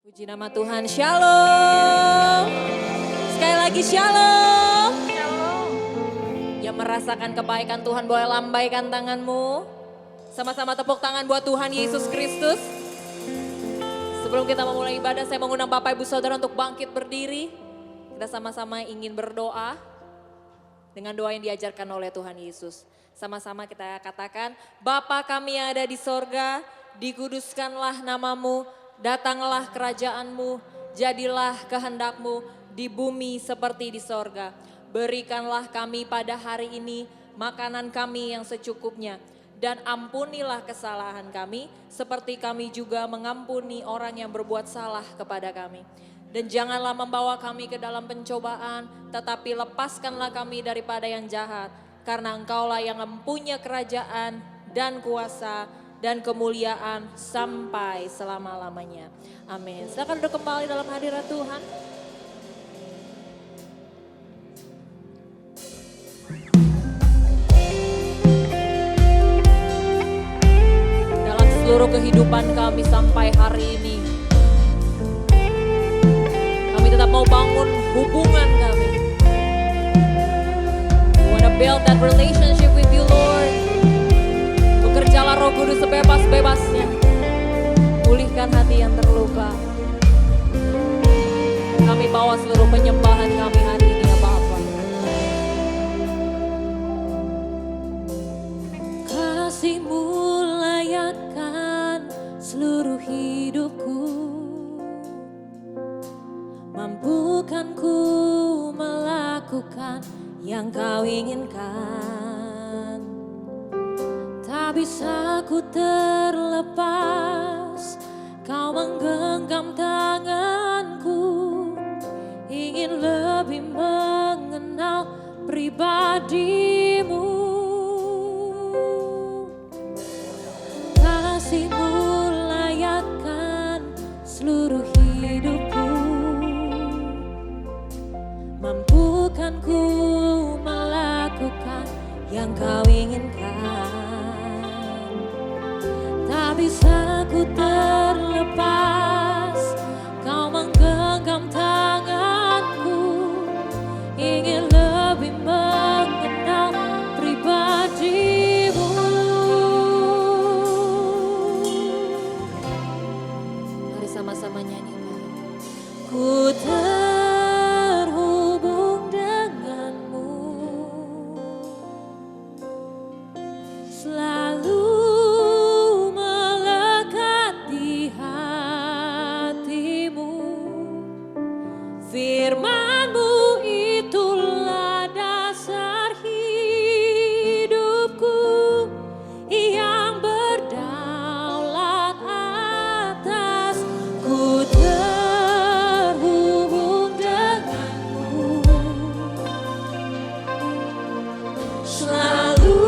Puji nama Tuhan, shalom. Sekali lagi shalom. Yang merasakan kebaikan Tuhan boleh lambaikan tanganmu. Sama-sama tepuk tangan buat Tuhan Yesus Kristus. Sebelum kita memulai ibadah, saya mengundang Bapak Ibu Saudara untuk bangkit berdiri. Kita sama-sama ingin berdoa dengan doa yang diajarkan oleh Tuhan Yesus. Sama-sama kita katakan, Bapa kami yang ada di sorga, dikuduskanlah namamu, datanglah kerajaanmu, jadilah kehendakmu di bumi seperti di sorga. Berikanlah kami pada hari ini makanan kami yang secukupnya. Dan ampunilah kesalahan kami seperti kami juga mengampuni orang yang berbuat salah kepada kami. Dan janganlah membawa kami ke dalam pencobaan, tetapi lepaskanlah kami daripada yang jahat. Karena engkaulah yang mempunyai kerajaan dan kuasa dan kemuliaan sampai selama-lamanya. Amin. Silakan duduk kembali dalam hadirat Tuhan. Dalam seluruh kehidupan kami sampai hari ini, kami tetap mau bangun hubungan kami. We wanna build that relationship with you, Lord. Bekerjalah Roh Kudus sebebas-bebasnya. Pulihkan hati yang terluka. Kami bawa seluruh penyembahan kami hari ini ya Bapa. Kasih-Mu layakkan seluruh hidupku. Mampukan ku melakukan yang Kau inginkan. Tak bisa ku terlepas, Kau menggenggam tanganku. Ingin lebih mengenal pribadi-Mu. Kasih-Mu layakkan seluruh hidupku. Mampukan ku melakukan yang Kau inginkan. Tak bisa ku terlepas, Kau menggenggam tanganku. Ingin lebih mengenal pribadi-Mu. Mari sama-sama nyanyikan. Ku terhubung denganmu, selalu melekat di hatimu. Firman-Mu itulah dasar hidupku, yang berdaulat atas. Ku terhubung denganmu, selalu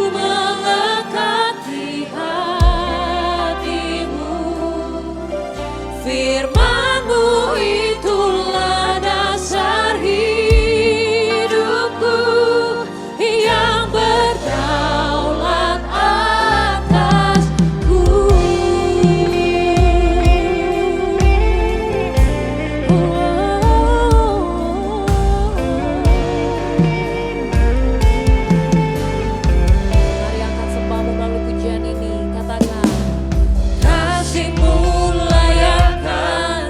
melekat di hatimu. Firman-Mu itulah dasar hidupku, yang berdaulat atasku. Mari angkat sembahmu melalui pujian ini. Katakan, Kasih-Mu layakkan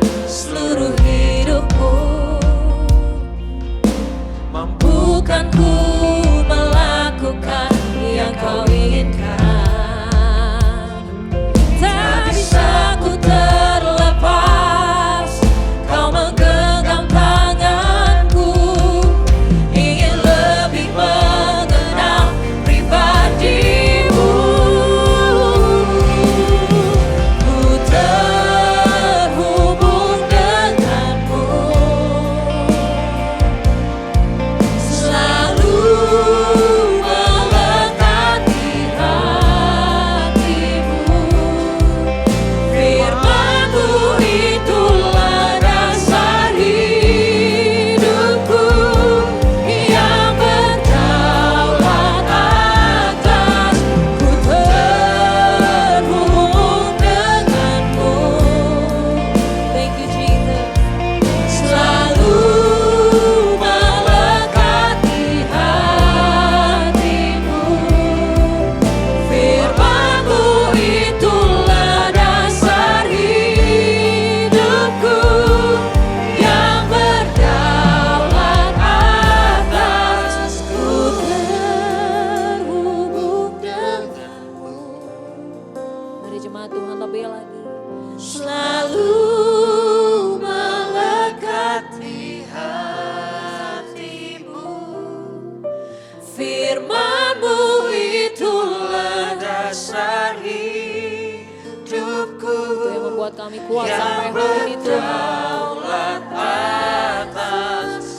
kami kuat sampai hari ini Tuhan.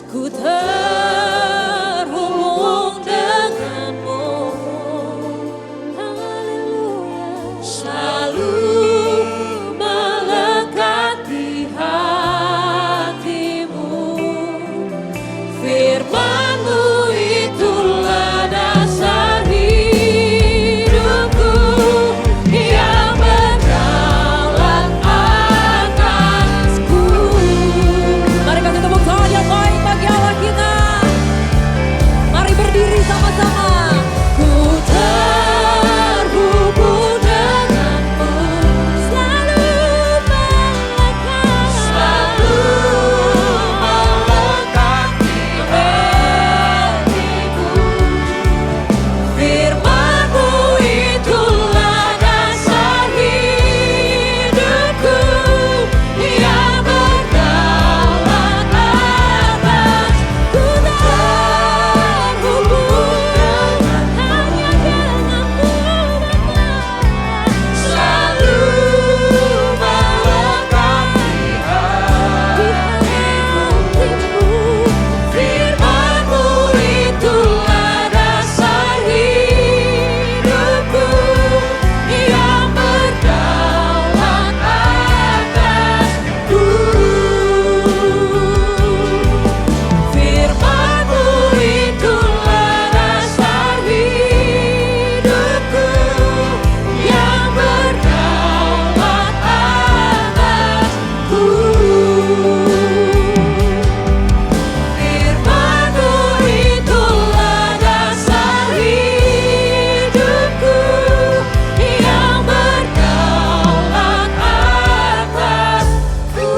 Ku terhubung denganmu. Haleluya. Selalu melekat di hatimu. Firman-Mu itulah dasar hidupku yang berdaulat atasku. Mari kasih tepuk tangan yang baik bagi Allah kita. Mari berdiri sama-sama. Ku terhubung denganmu, selalu melekat, selalu melekat di hatiku. Firman-Mu itulah dasar hidupku yang berdaulat atas. Ku terhubung hanya denganmu Bapa, selalu melekat di hatiku. Firman-Mu itulah dasar hidupku yang berdaulat atasku. Firman-Mu itulah dasar hidupku yang berdaulat atasku. Firman-Mu itulah dasar hidupku yang berdaulat atasku.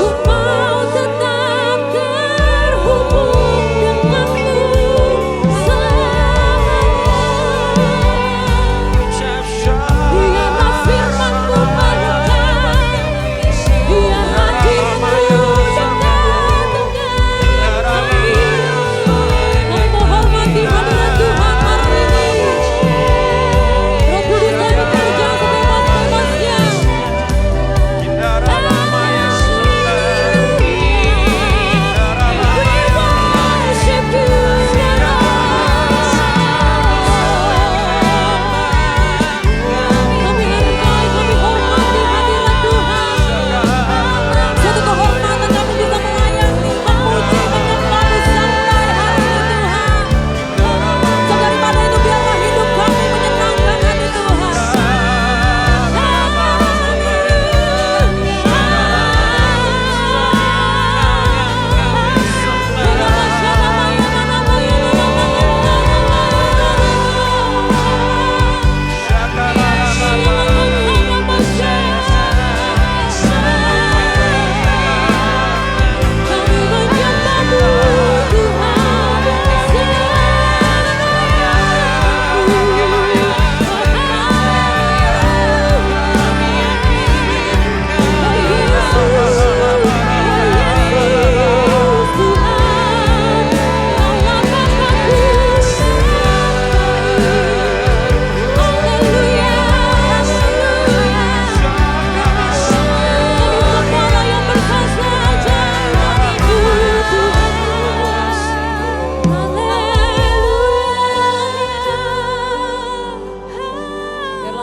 Ku mau tetap terhubung denganmu selamanya. Biarlah firman-Mu melekat, biarlah diri-Mu dekat dengan kami. Kami menghormati hadirat Tuhan hari ini. Roh Kudus kami bekerja sebebas-bebasnya. Biarlah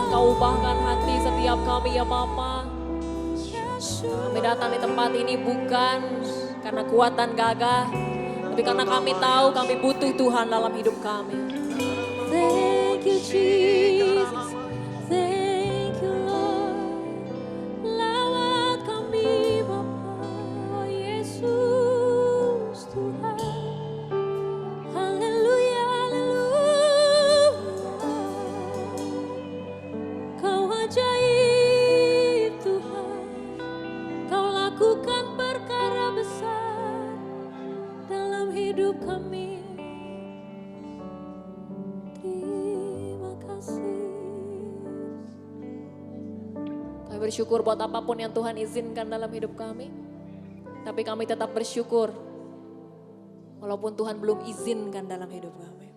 Kau ubahkan hati setiap kami ya Bapa. Kami datang di tempat ini bukan karena kuatan gagah, tapi karena kami tahu kami butuh Tuhan dalam hidup kami. Thank you Jesus, thank you Lord. Lawat kami Bapa, oh Yesus Tuhan. Haleluya, haleluya. Kau ajaib Tuhan, Kau lakukan perkara besar dalam hidup kami. Kami bersyukur buat apapun yang Tuhan izinkan dalam hidup kami. Tapi kami tetap bersyukur walaupun Tuhan belum izinkan dalam hidup kami.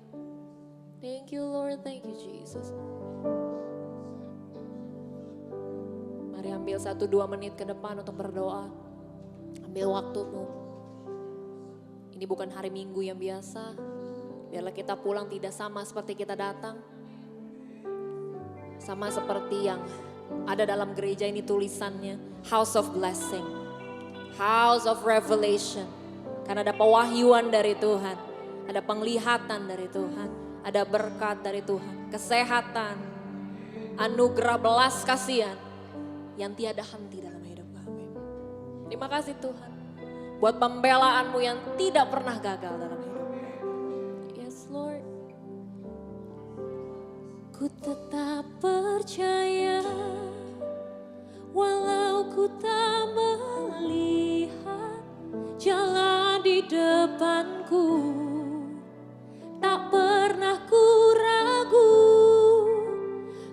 Thank you Lord, thank you Jesus. Mari ambil 1-2 menit ke depan untuk berdoa. Ambil waktumu. Ini bukan hari Minggu yang biasa. Biarlah kita pulang tidak sama seperti kita datang. Sama seperti yang ada dalam gereja ini tulisannya, House of Blessing, House of Revelation. Karena ada pewahyuan dari Tuhan, ada penglihatan dari Tuhan, ada berkat dari Tuhan, kesehatan, anugerah belas kasihan yang tiada henti dalam hidup kami. Terima kasih Tuhan buat pembelaanmu yang tidak pernah gagal dalam hidup kami. Yes Lord. Ku tetap percaya walau ku tak melihat jalan di depanku, tak pernah ku ragu,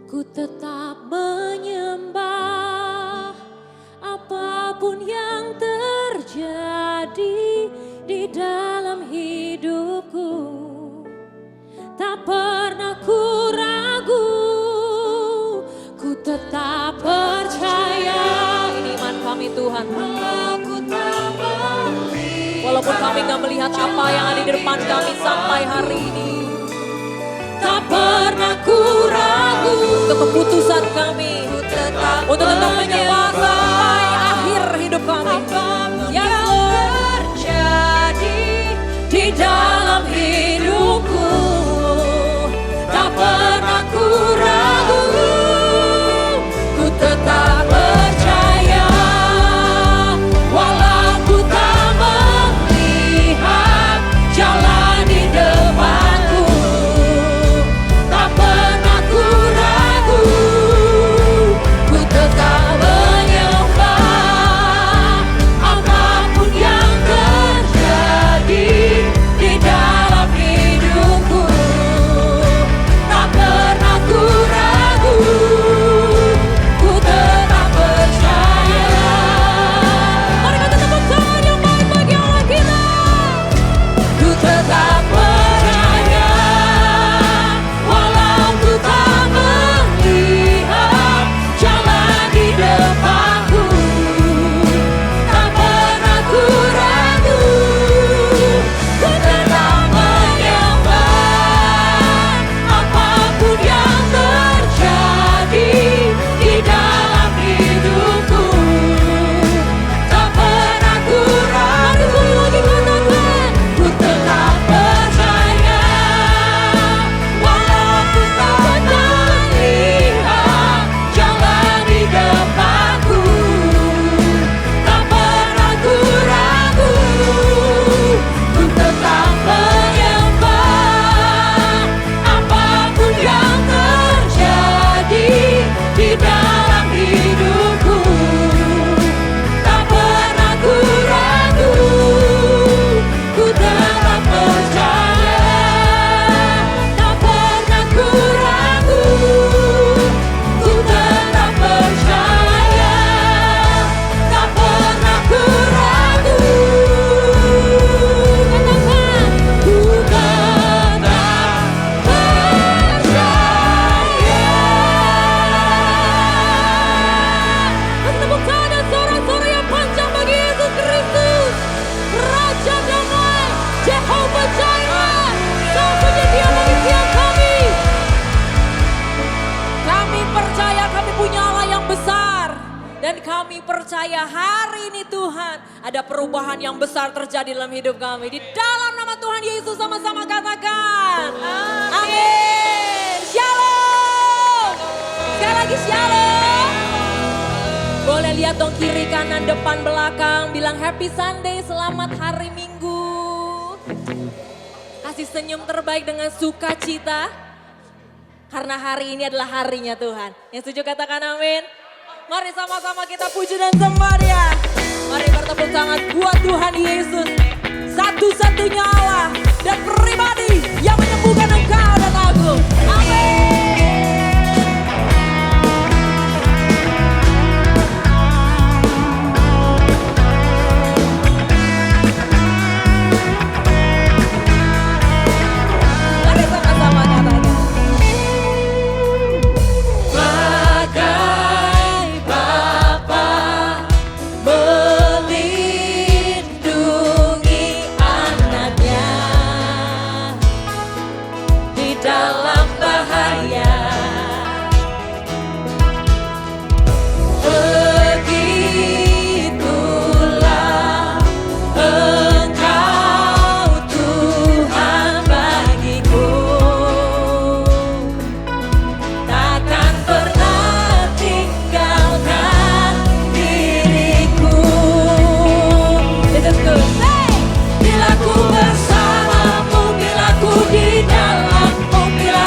ku tetap menyembah apapun yang terjadi di dalam hidupku, tak pernah ku ragu, ku tetap percaya. Ini iman kami Tuhan. Walaupun kami gak melihat apa yang ada di depan kami sampai hari ini, tak pernah ku ragu untuk keputusan kami untuk tetap menyembah sampai akhir hidup kami. Yang terjadi di dalam hidupku, tak pernah ku ragu, ku tetap percaya walau ku tak melihat jalan di depanku, tak pernah ku ragu, ku tetap menyembah apapun yang terjadi di dalam hidupku, tak pernah ku ragu, ku tetap percaya. Mari kita tepuk tangan yang baik bagi Allah kita. Ku tetap percaya walau ku tak melihat jalan di depanku, tak pernah ku ragu, ku tetap menyembah apapun yang terjadi di dalam hidupku, tak pernah ku ragu. Ku tetap percaya walau ku tak melihat jalan di depanku, tak pernah ku ragu, ku tetap menyembah apapun yang terjadi di dalam hidupku, tak pernah ku ragu, ku tetap percaya, tak pernah ku ragu, ku tetap percaya, tak pernah ku ragu. Katakan, ku tetap percaya. Kasih tepuk tangan dan sorak-sorai yang panjang bagi Yesus Kristus, Raja damai, Jehovah Jireh, Sang penyedia bagi tiap kami. Kami percaya kami punya Allah yang besar, dan kami percaya hari ini Tuhan ada perubahan yang besar terjadi dalam hidup kami. Di dalam nama Tuhan Yesus sama-sama katakan amin. Shalom. Sekali lagi shalom. Boleh lihat dong kiri kanan depan belakang, bilang happy Sunday, selamat hari Minggu. Kasih senyum terbaik dengan sukacita. Karena hari ini adalah harinya Tuhan. Yang setuju katakan amin. Mari sama-sama kita puji dan sembah Dia. Mari bertepuk tangan buat Tuhan Yesus, satu-satunya Allah dan pribadi yang menyembuhkan engkau dan aku. Amin. dalam bahaya. Begitulah Engkau Tuhan bagiku, takkan pernah tinggalkan diriku. This is good. Hey! Bila ku bersamamu, bila ku di dalammu, bila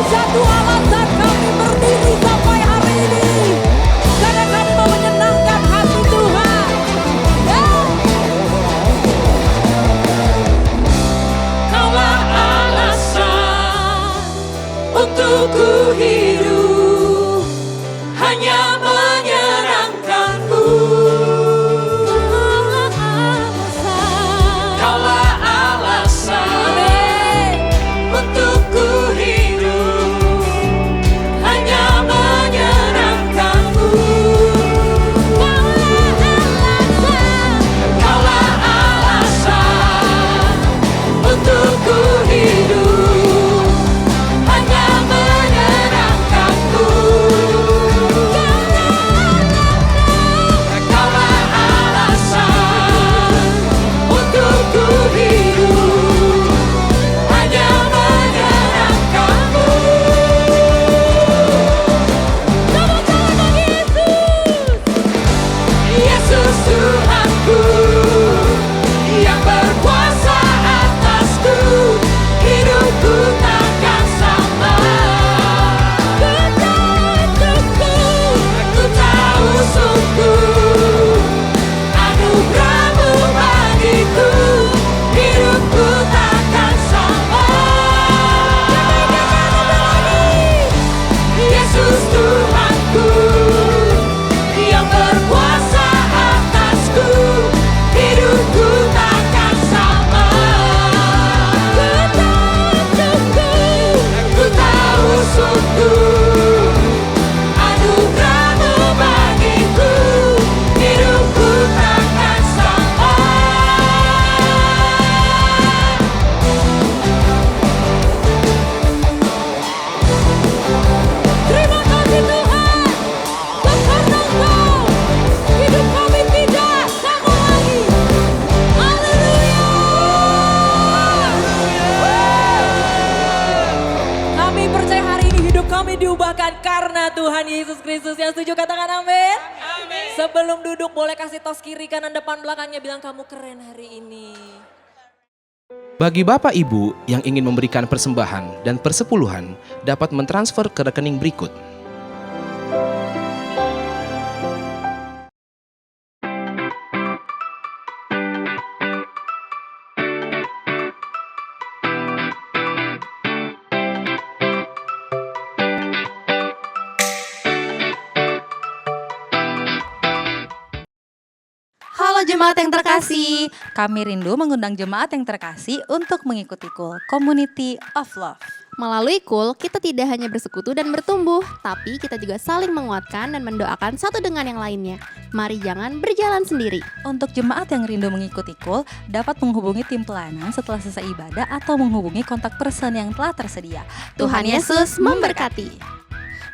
satu alasan kami berdiri sampai hari ini. Karena kami mau menyenangkan hati Tuhan. Ya. Kaulah alasan untuk ku hidup, hanya menyenangkan-Mu. Kaulah alasan untuk ku hidup, hanya menyenangkan-Mu. Kaulah alasan untuk ku hidup, hanya menyenangkan-Mu. Kaulah alasan untuk ku hidup, hanya menyenangkan-Mu. Tepuk tangan bagi Yesus. Yesus Tuhanku, yang berkuasa atasku, hidupku takkan sama. Ku tahu sungguh anugerah-Mu bagiku, hidupku takkan sama. Yesus Tuhanku, yang berkuasa atasku, hidupku takkan sama. Ku tahu sungguh anugerah-Mu bagiku, hidupku takkan sama. Terima kasih Tuhan, karena Engkau, hidup kami tidak sama lagi. Haleluya. Kami percaya hari ini hidup kami diubahkan karena Tuhan Yesus Kristus. Yang setuju katakan amin. Sebelum duduk boleh kasih tos kiri kanan depan belakangnya, bilang kamu keren hari ini. Bagi Bapak Ibu yang ingin memberikan persembahan dan persepuluhan dapat mentransfer ke rekening berikut. Halo jemaat yang terkasih, kami rindu mengundang jemaat yang terkasih untuk mengikuti KUL, Community of Love. Melalui KUL, kita tidak hanya bersekutu dan bertumbuh, tapi kita juga saling menguatkan dan mendoakan satu dengan yang lainnya. Mari jangan berjalan sendiri. Untuk jemaat yang rindu mengikuti KUL, dapat menghubungi tim pelayanan setelah selesai ibadah atau menghubungi kontak person yang telah tersedia. Tuhan Yesus memberkati.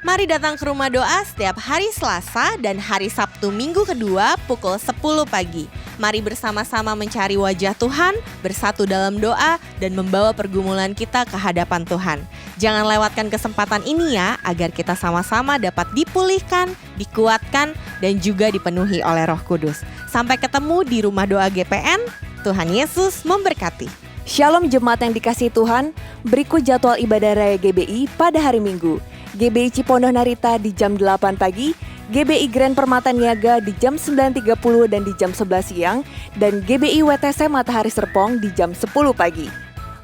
Mari datang ke rumah doa setiap hari Selasa dan hari Sabtu minggu kedua pukul 10 pagi. Mari bersama-sama mencari wajah Tuhan, bersatu dalam doa, dan membawa pergumulan kita ke hadapan Tuhan. Jangan lewatkan kesempatan ini ya, agar kita sama-sama dapat dipulihkan, dikuatkan, dan juga dipenuhi oleh Roh Kudus. Sampai ketemu di rumah doa GPN, Tuhan Yesus memberkati. Shalom jemaat yang dikasihi Tuhan, berikut jadwal ibadah raya GBI pada hari Minggu. GBI Cipondoh Narita di jam 8 pagi, GBI Grand Permata Niaga di jam 9.30 dan di jam 11 siang, dan GBI WTC Matahari Serpong di jam 10 pagi.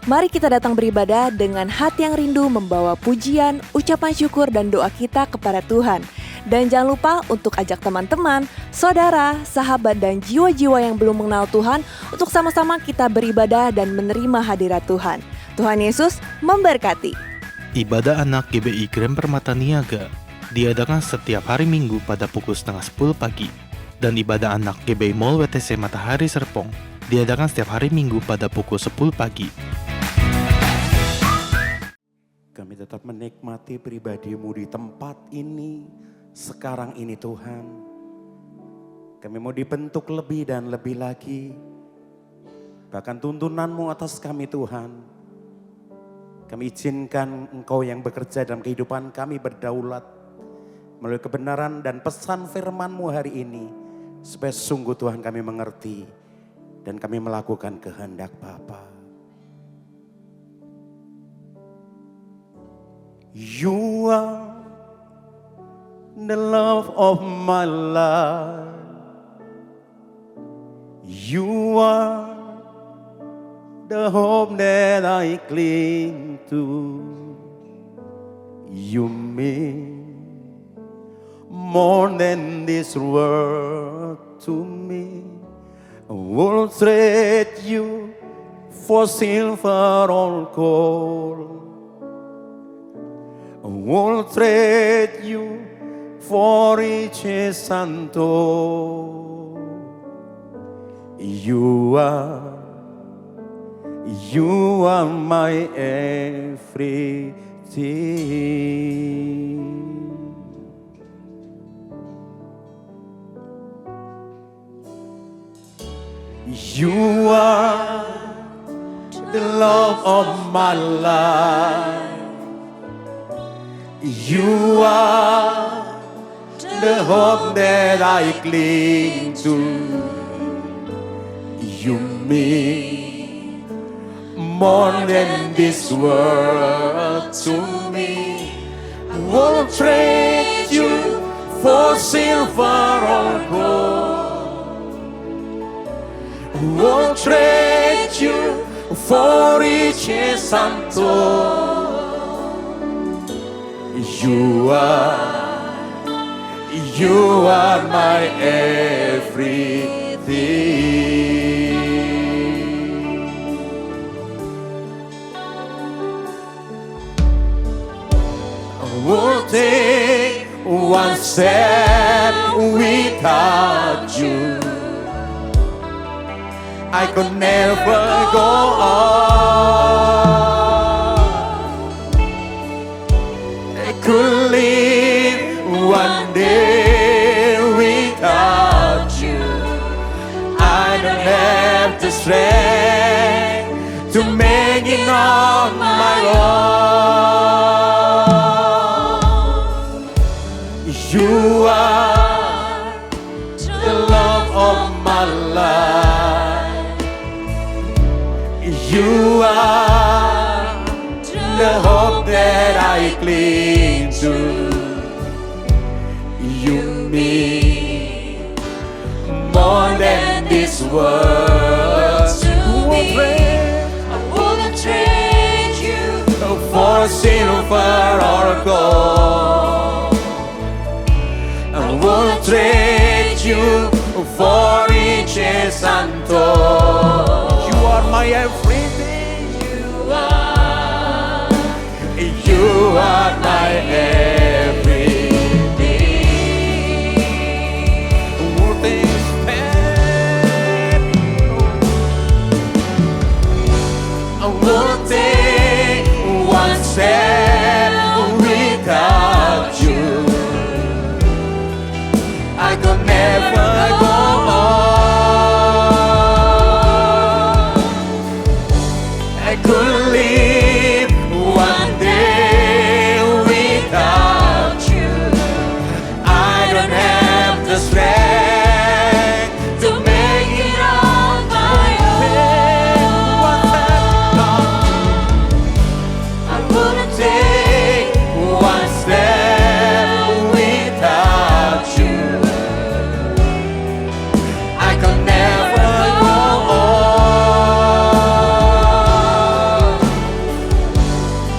Mari kita datang beribadah dengan hati yang rindu membawa pujian, ucapan syukur dan doa kita kepada Tuhan. Dan jangan lupa untuk ajak teman-teman, saudara, sahabat dan jiwa-jiwa yang belum mengenal Tuhan untuk sama-sama kita beribadah dan menerima hadirat Tuhan. Tuhan Yesus memberkati. Ibadah anak GBI Grand Permata Niaga diadakan setiap hari Minggu pada pukul 9:30 pagi. Dan ibadah anak GBI Mall WTC Matahari Serpong diadakan setiap hari Minggu pada pukul 10 pagi. Kami tetap menikmati pribadi-Mu di tempat ini, sekarang ini Tuhan. Kami mau dibentuk lebih dan lebih lagi. Bahkan tuntunan-Mu atas kami Tuhan. Kami izinkan Engkau yang bekerja dalam kehidupan kami berdaulat melalui kebenaran dan pesan firman-Mu hari ini. Supaya sungguh Tuhan kami mengerti dan kami melakukan kehendak Bapa. You are the love of my life. You are the hope that I cling to. You mean more than this world to me. I will trade you for silver or gold. I will trade you for riches untold. You are my everything. You are the love of my life. You are the hope that I cling to. You mean more than this world to me. I won't trade you for silver or gold. I won't trade you for riches untold. You are my everything. I won't take one step without you. I could never go on. I could live one day without you. I don't have the strength to make it on my own. You are the love of my life. You are the hope that I cling to. You mean more than this world to me. I wouldn't trade you for silver or gold. I won't trade you for riches untold. You are my everything. You are my everything. Would they stand? I won't take one step without you. I could never go on. I could live one day without you. I don't have the strength to make it on my own. I wouldn't take one step without you. I could never go on.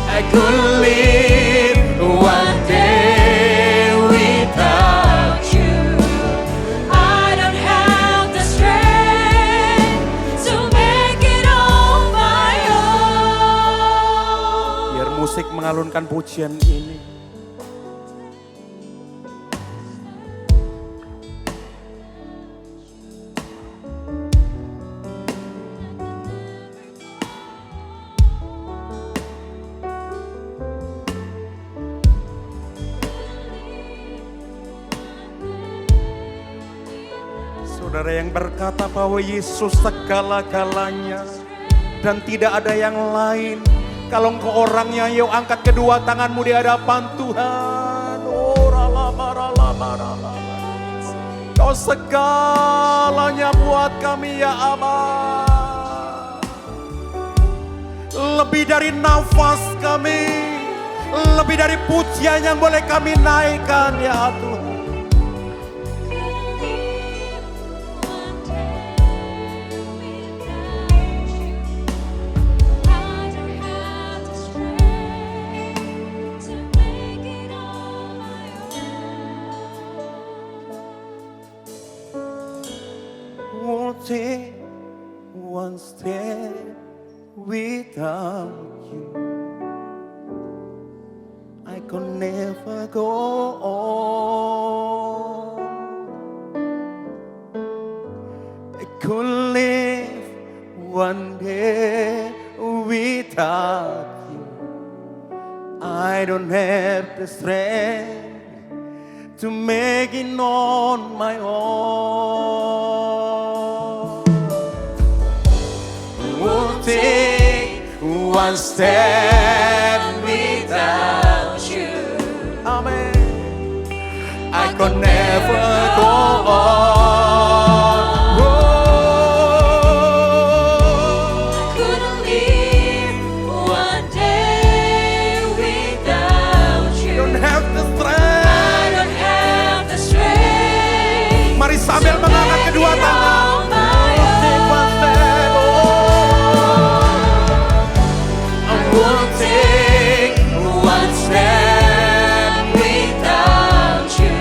I could live one day without you. I don't have the strength to make it on my own. Biar musik mengalunkan pujian ini. Saudara yang berkata bahwa Yesus segala-galanya dan tidak ada yang lain. Kalau engkau orangnya, yuk angkat kedua tanganmu di hadapan Tuhan. Oh, rala. Kau segalanya buat kami ya Allah. Lebih dari nafas kami, Lebih dari pujian yang boleh kami naikkan ya Tuhan. Won't take one step without you. I could never go on. I couldn't live one day without you. I don't have the strength to make it on my own. Won't take one step without you. Amen. I could never go on. I couldn't live one day without you. Don't have the I strength. don't have the strength. Mari sambil mengangkat kedua tangan. on my Take one step. I won't take one step without you.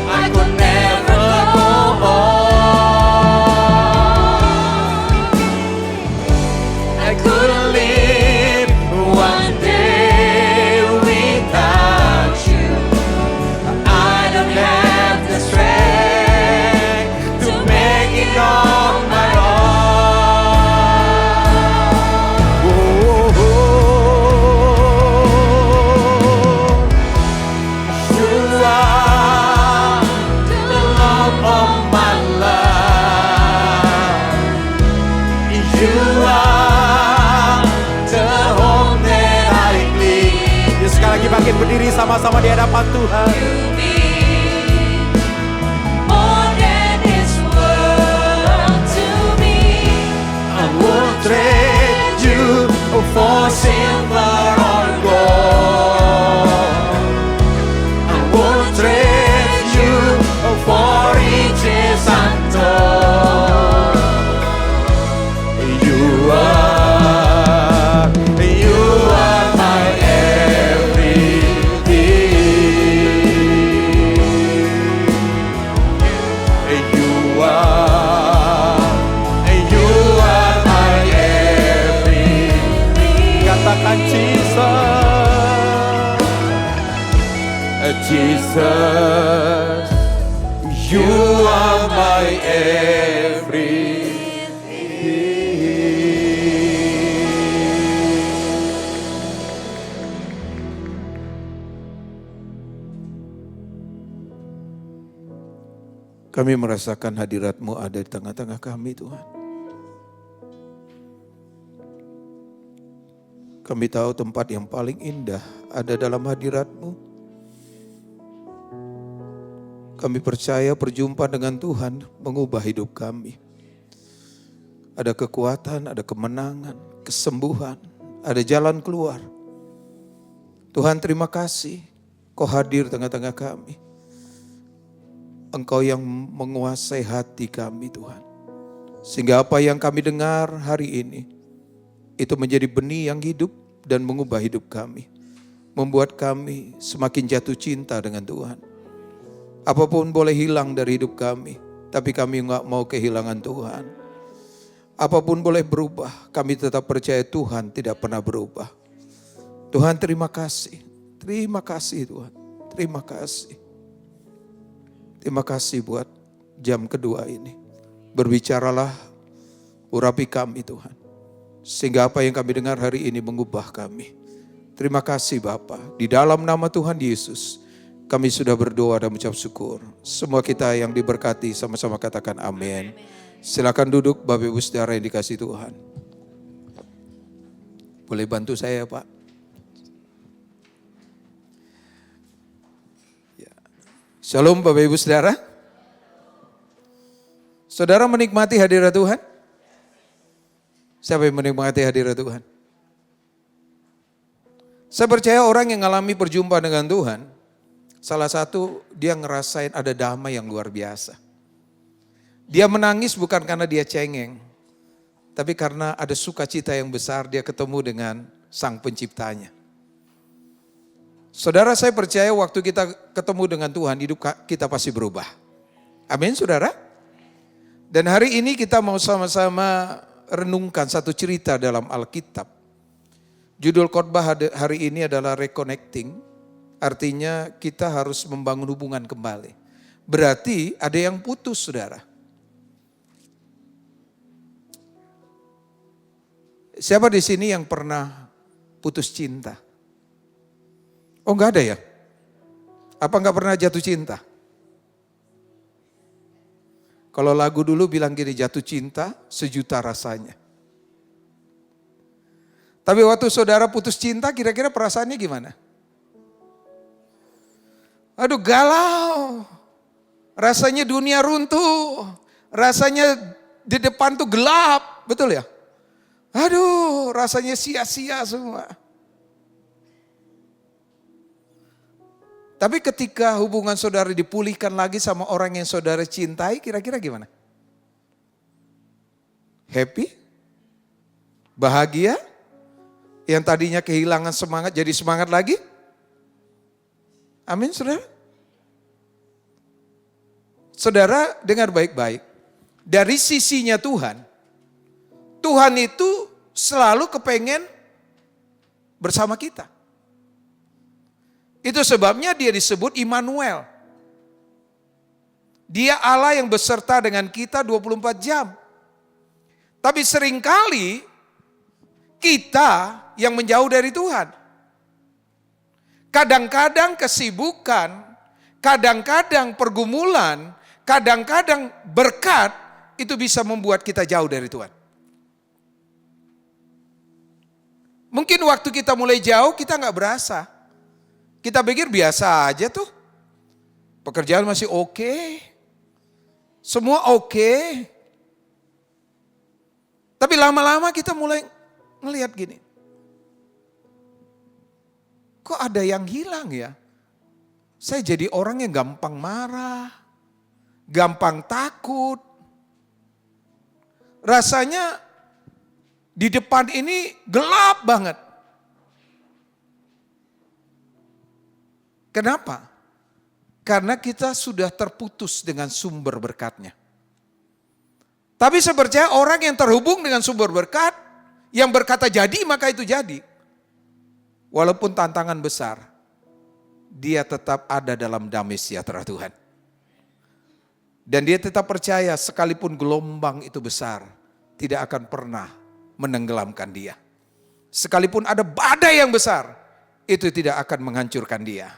I could never go on. I couldn't live one day without you. I don't have the strength to make it on my You are the love of my life. You are the home that I need. Yuk sekali lagi bangkit berdiri sama-sama di hadapan Tuhan. You mean more than this world to me. I won't trade you for silver or gold. I won't trade you for riches untold. You are my everything. You are my everything. Katakan Jesus, you are my everything. Kami merasakan hadirat-Mu ada di tengah-tengah kami, Tuhan. Kami tahu tempat yang paling indah ada dalam hadirat-Mu. Kami percaya perjumpaan dengan Tuhan mengubah hidup kami. Ada kekuatan, ada kemenangan, kesembuhan, ada jalan keluar. Tuhan terima kasih, Kau hadir tengah-tengah kami. Engkau yang menguasai hati kami Tuhan. Sehingga apa yang kami dengar hari ini, itu menjadi benih yang hidup dan mengubah hidup kami. Membuat kami semakin jatuh cinta dengan Tuhan. Apapun boleh hilang dari hidup kami, tapi kami enggak mau kehilangan Tuhan. Apapun boleh berubah, kami tetap percaya Tuhan tidak pernah berubah. Tuhan terima kasih Tuhan, terima kasih. Terima kasih buat jam kedua ini. Berbicaralah, urapi kami Tuhan. Sehingga apa yang kami dengar hari ini mengubah kami. Terima kasih Bapa. Di dalam nama Tuhan Yesus, kami sudah berdoa dan mengucap syukur. Semua kita yang diberkati sama-sama katakan amin. Silakan duduk Bapak Ibu Saudara yang dikasihi Tuhan. Boleh bantu saya Pak? Ya. Shalom Bapak Ibu Saudara. Saudara menikmati hadirat Tuhan? Siapa yang menikmati hadirat Tuhan? Saya percaya orang yang mengalami perjumpaan dengan Tuhan, salah satu dia ngerasain ada damai yang luar biasa. Dia menangis bukan karena dia cengeng, tapi karena ada sukacita yang besar dia ketemu dengan Sang Penciptanya. Saudara, saya percaya waktu kita ketemu dengan Tuhan, hidup kita pasti berubah. Amin, saudara. Dan hari ini kita mau sama-sama renungkan satu cerita dalam Alkitab. Judul khotbah hari ini adalah reconnecting. Artinya kita harus membangun hubungan kembali. Berarti ada yang putus, saudara. Siapa di sini yang pernah putus cinta? Oh, enggak ada ya? Apa enggak pernah jatuh cinta? Kalau lagu dulu bilang gini, jatuh cinta sejuta rasanya. Tapi waktu saudara putus cinta, kira-kira perasaannya gimana? Aduh, galau. Rasanya dunia runtuh. Rasanya di depan tuh gelap, betul ya? Aduh, rasanya sia-sia semua. Tapi ketika hubungan saudara dipulihkan lagi sama orang yang saudara cintai, kira-kira gimana? Happy? Bahagia? Yang tadinya kehilangan semangat jadi semangat lagi? Amin, saudara? Saudara, dengar baik-baik. Dari sisinya Tuhan, Tuhan itu selalu kepengen bersama kita. Itu sebabnya dia disebut Immanuel. Dia Allah yang beserta dengan kita 24 jam. Tapi seringkali kita yang menjauh dari Tuhan. Kadang-kadang kesibukan, kadang-kadang pergumulan, kadang-kadang berkat itu bisa membuat kita jauh dari Tuhan. Mungkin waktu kita mulai jauh kita nggak berasa. Kita pikir biasa aja tuh. Pekerjaan masih oke. Semua oke. Tapi lama-lama kita mulai ngelihat gini. Kok ada yang hilang ya? Saya jadi orang yang gampang marah. Gampang takut. Rasanya di depan ini gelap banget. Kenapa? Karena kita sudah terputus dengan sumber berkatnya. Tapi saya percaya orang yang terhubung dengan sumber berkat, yang berkata jadi maka itu jadi. Walaupun tantangan besar, dia tetap ada dalam damai sejahtera Tuhan. Dan dia tetap percaya sekalipun gelombang itu besar, tidak akan pernah menenggelamkan dia. Sekalipun ada badai yang besar, itu tidak akan menghancurkan dia.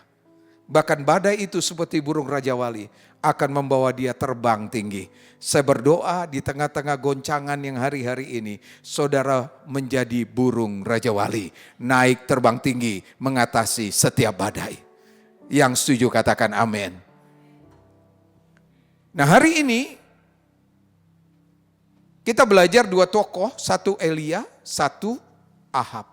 Bahkan badai itu seperti burung Raja Wali akan membawa dia terbang tinggi. Saya berdoa di tengah-tengah goncangan yang hari-hari ini, saudara menjadi burung Raja Wali, naik terbang tinggi mengatasi setiap badai. Yang setuju katakan amin. Nah, hari ini kita belajar dua tokoh, satu Elia, satu Ahab.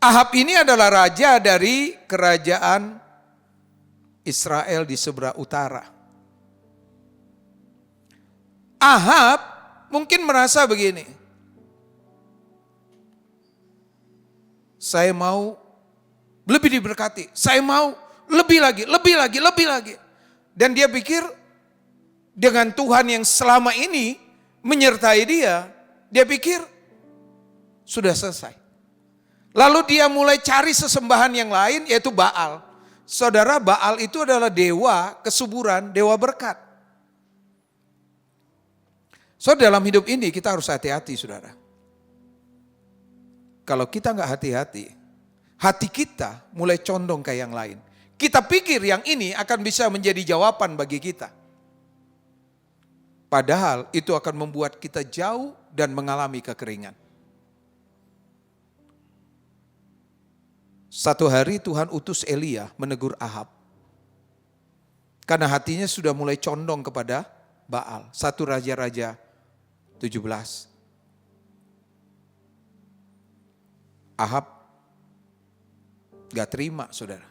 Ahab ini adalah raja dari kerajaan Israel di sebelah utara. Ahab mungkin merasa begini. Saya mau lebih diberkati. Saya mau lebih lagi, lebih lagi, lebih lagi. Dan dia pikir dengan Tuhan yang selama ini menyertai dia pikir sudah selesai. Lalu dia mulai cari sesembahan yang lain yaitu Baal. Saudara, Baal itu adalah dewa kesuburan, dewa berkat. So dalam hidup ini kita harus hati-hati, saudara. Kalau kita nggak hati-hati, hati kita mulai condong ke yang lain. Kita pikir yang ini akan bisa menjadi jawaban bagi kita. Padahal itu akan membuat kita jauh dan mengalami kekeringan. Satu hari Tuhan utus Elia menegur Ahab. Karena hatinya sudah mulai condong kepada Baal. 1 Raja-Raja 17. Ahab Gak terima saudara.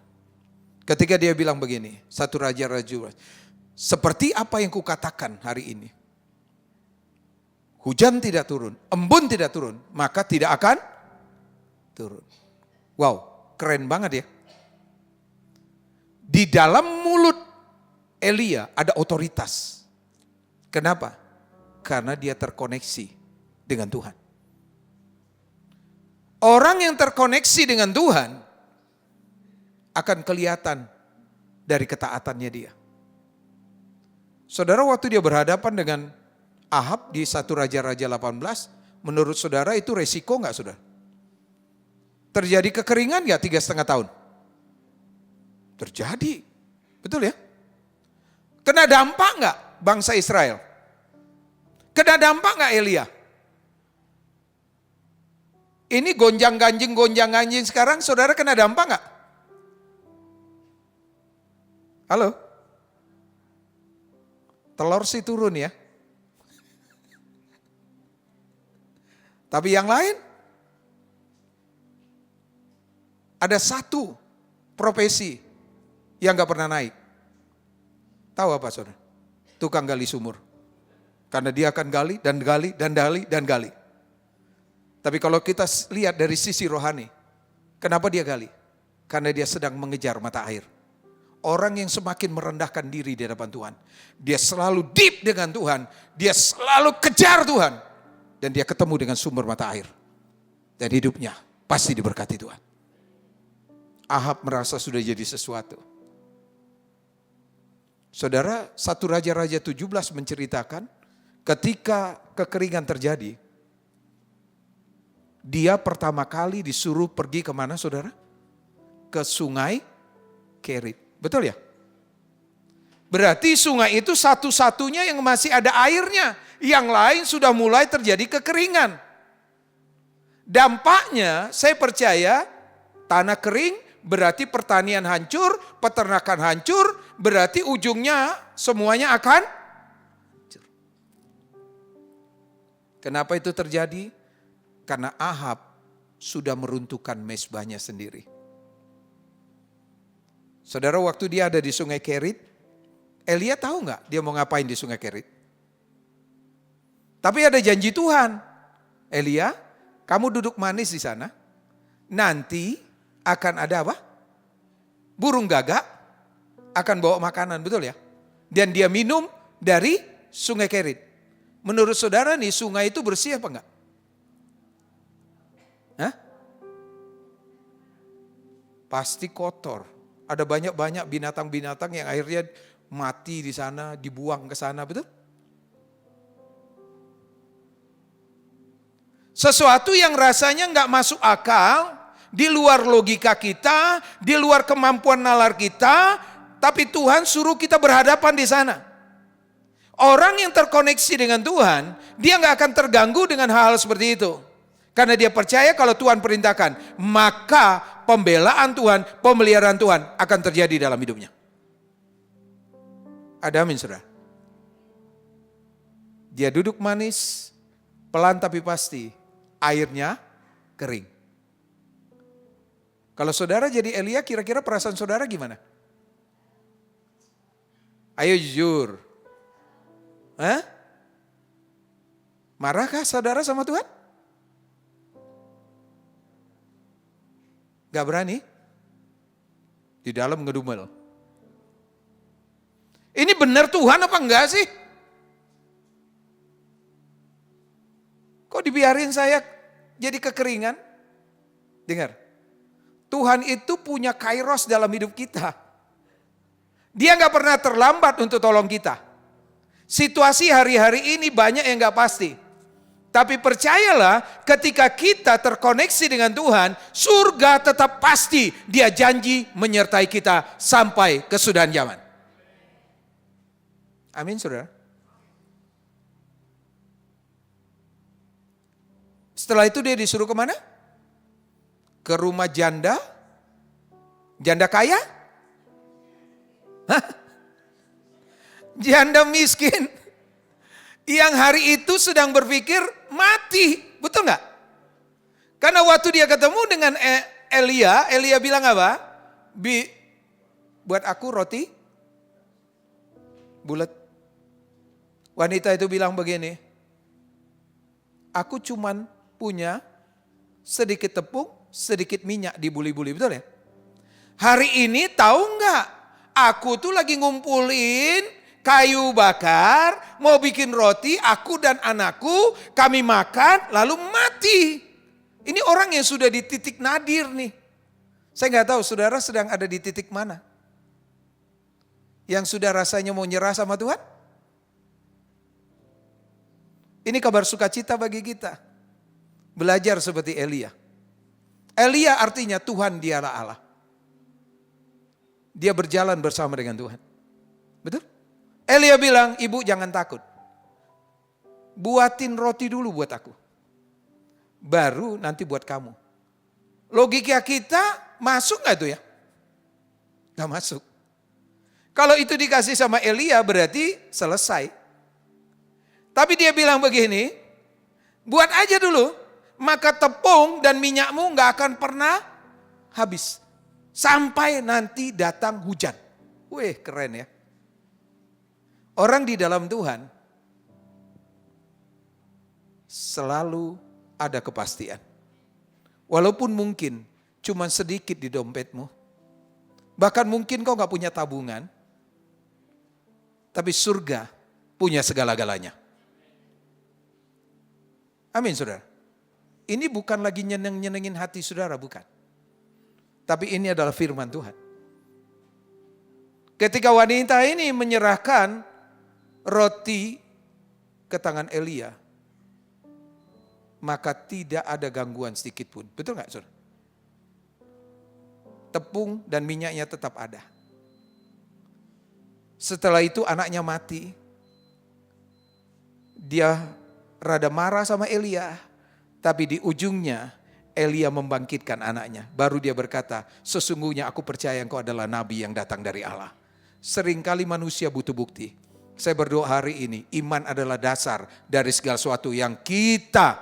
Ketika dia bilang begini, 1 Raja-Raja, seperti apa yang kukatakan hari ini. Hujan tidak turun, embun tidak turun, maka tidak akan turun. Wow, keren banget ya. Di dalam mulut Elia ada otoritas. Kenapa? Karena dia terkoneksi dengan Tuhan. Orang yang terkoneksi dengan Tuhan akan kelihatan dari ketaatannya dia. Saudara, waktu dia berhadapan dengan Ahab di 1 Raja-Raja 18, menurut saudara itu resiko enggak saudara? Terjadi kekeringan enggak 3,5 tahun? Terjadi, betul ya? Kena dampak enggak bangsa Israel? Kena dampak enggak Elia? Ini gonjang-ganjing sekarang saudara kena dampak enggak? Halo? Telur sih turun ya. Tapi yang lain, ada satu profesi yang gak pernah naik. Tahu apa saudara? Tukang gali sumur. Karena dia akan gali dan gali dan gali dan gali. Tapi kalau kita lihat dari sisi rohani, kenapa dia gali? Karena dia sedang mengejar mata air. Orang yang semakin merendahkan diri di hadapan Tuhan, dia selalu deep dengan Tuhan, dia selalu kejar Tuhan. Dan dia ketemu dengan sumber mata air. Dan hidupnya pasti diberkati Tuhan. Ahab merasa sudah jadi sesuatu. Saudara, 1 Raja-Raja 17 menceritakan ketika kekeringan terjadi, dia pertama kali disuruh pergi kemana saudara? Ke sungai Kerit. Betul ya? Berarti sungai itu satu-satunya yang masih ada airnya. Yang lain sudah mulai terjadi kekeringan. Dampaknya saya percaya tanah kering berarti pertanian hancur, peternakan hancur, berarti ujungnya semuanya akan hancur. Kenapa itu terjadi? Karena Ahab sudah meruntuhkan mezbahnya sendiri. Saudara, waktu dia ada di sungai Kerit, Elia tahu nggak dia mau ngapain di sungai Kerit? Tapi ada janji Tuhan. Elia, kamu duduk manis di sana. Nanti akan ada apa? Burung gagak akan bawa makanan, betul ya? Dan dia minum dari sungai Kerit. Menurut saudara nih, sungai itu bersih apa enggak? Hah? Pasti kotor. Ada banyak-banyak binatang-binatang yang akhirnya mati di sana, dibuang ke sana, betul? Sesuatu yang rasanya nggak masuk akal, di luar logika kita, di luar kemampuan nalar kita, tapi Tuhan suruh kita berhadapan di sana. Orang yang terkoneksi dengan Tuhan, dia nggak akan terganggu dengan hal-hal seperti itu. Karena dia percaya kalau Tuhan perintahkan, maka pembelaan Tuhan, pemeliharaan Tuhan akan terjadi dalam hidupnya. Ada amin saudara? Dia duduk manis, pelan tapi pasti. Airnya kering. Kalau saudara jadi Elia, kira-kira perasaan saudara gimana? Ayo jujur. Hah? Marahkah saudara sama Tuhan? Gak berani? Di dalam ngedumel. Ini benar Tuhan apa enggak sih? Kok dibiarin saya jadi kekeringan? Dengar, Tuhan itu punya kairos dalam hidup kita. Dia gak pernah terlambat untuk tolong kita. Situasi hari-hari ini banyak yang gak pasti. Tapi percayalah, ketika kita terkoneksi dengan Tuhan, surga tetap pasti. Dia janji menyertai kita sampai kesudahan zaman. Amin saudara. Setelah itu dia disuruh kemana? Ke rumah janda? Janda kaya? Hah? Janda miskin. Yang hari itu sedang berpikir mati. Betul gak? Karena waktu dia ketemu dengan Elia bilang apa? Buat aku roti bulat. Wanita itu bilang begini, aku cuman punya sedikit tepung, sedikit minyak di buli-buli, betul ya? Hari ini tahu nggak? Aku tuh lagi ngumpulin kayu bakar, mau bikin roti, aku dan anakku, kami makan, lalu mati. Ini orang yang sudah di titik nadir nih. Saya nggak tahu saudara sedang ada di titik mana. Yang sudah rasanya mau nyerah sama Tuhan? Ini kabar sukacita bagi kita. Belajar seperti Elia. Elia artinya Tuhan dialah Allah. Dia berjalan bersama dengan Tuhan. Betul? Elia bilang, ibu jangan takut. Buatin roti dulu buat aku. Baru nanti buat kamu. Logika kita masuk gak tuh ya? Gak masuk. Kalau itu dikasih sama Elia berarti selesai. Tapi dia bilang begini, buat aja dulu, maka tepung dan minyakmu gak akan pernah habis. Sampai nanti datang hujan. Wih, keren ya. Orang di dalam Tuhan selalu ada kepastian. Walaupun mungkin cuma sedikit di dompetmu. Bahkan mungkin kau gak punya tabungan. Tapi surga punya segala-galanya. Amin saudara. Ini bukan lagi nyenengin hati saudara, bukan. Tapi ini adalah firman Tuhan. Ketika wanita ini menyerahkan roti ke tangan Elia, maka tidak ada gangguan sedikit pun. Betul gak saudara? Tepung dan minyaknya tetap ada. Setelah itu anaknya mati. Dia rada marah sama Elia. Tapi di ujungnya Elia membangkitkan anaknya. Baru dia berkata, sesungguhnya aku percaya engkau adalah nabi yang datang dari Allah. Seringkali manusia butuh bukti. Saya berdoa hari ini, iman adalah dasar dari segala sesuatu yang kita